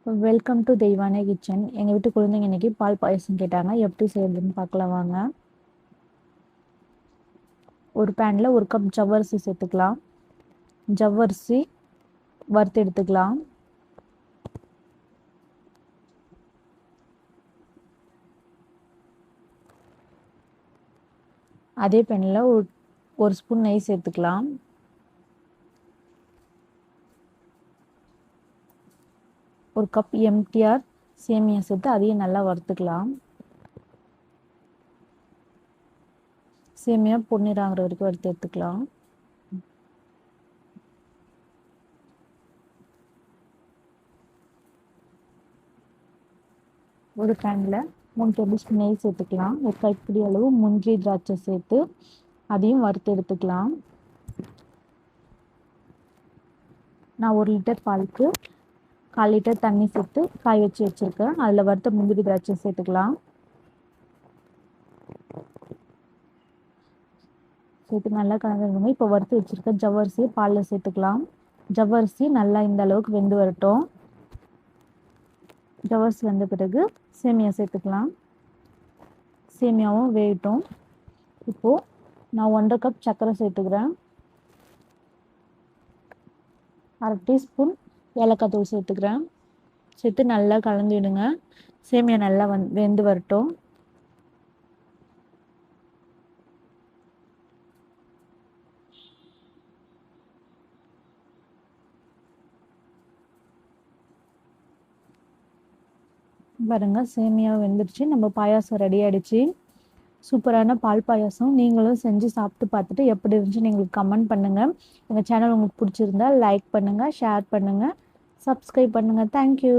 Welcome to தெய்வானே kitchen. எங்கள் வீட்டு குழந்தைங்க இன்னைக்கு பால் பாயசம் கேட்டாங்க. எப்படி செய்யறதுன்னு பார்க்கலாம் வாங்க. ஒரு பேனில் 1 கப் ஜவ்வரிசி சேர்த்துக்கலாம். ஜவ்வரிசி வறுத்து எடுத்துக்கலாம். அதே பேனில் ஒரு ஸ்பூன் நெய் சேர்த்துக்கலாம். ஒரு கப் எம்டிஆர் சேமியா சேர்த்து அதையும் நல்லா வறுத்துக்கலாம். சேமியா பொன்னிறாகிற வரைக்கும் வறுத்து எடுத்துக்கலாம். ஒரு பேனில் 3 டேபிள் ஸ்பூன் நெய் சேர்த்துக்கலாம். ஒரு கைப்பிடி அளவு முந்திரி திராட்சை சேர்த்து அதையும் வறுத்து எடுத்துக்கலாம். நான் 1 லிட்டர் பாலுக்கு 1/4 லிட்டர் தண்ணி சேர்த்து காய வச்சு வச்சுருக்கேன். அதில் வறுத்த முந்திரி திராட்சை சேர்த்துக்கலாம். சேர்த்து நல்லா கலந்துருங்க. இப்போ வறுத்து வச்சுருக்க ஜவ்வரிசியை பாலில் சேர்த்துக்கலாம். ஜவ்வரிசி நல்லா இந்த அளவுக்கு வெந்து வரட்டும். ஜவ்வரிசி வந்த பிறகு சேமியா சேர்த்துக்கலாம். சேமியாவும் வேகட்டும். இப்போது நான் 1/2 கப் சர்க்கரை சேர்த்துக்கிறேன். 1/2 டீஸ்பூன் ஏலக்காய் தூள் சேர்த்துக்கிறேன். சேர்த்து நல்லா கலந்து விடுங்க. சேமியா நல்லா வெந்து வரட்டும். பாருங்க, சேமியா வெந்துருச்சு. நம்ம பாயாசம் ரெடி ஆகிடுச்சு. சூப்பரான பால் பாயாசம். நீங்களும் செஞ்சு சாப்பிட்டு பார்த்துட்டு எப்படி இருந்துச்சுன்னு எங்களுக்கு கமெண்ட் பண்ணுங்கள். எங்கள் சேனல் உங்களுக்கு பிடிச்சிருந்தா லைக் பண்ணுங்கள், ஷேர் பண்ணுங்கள், சப்ஸ்கிரைப் பண்ணுங்கள். தேங்க்யூ.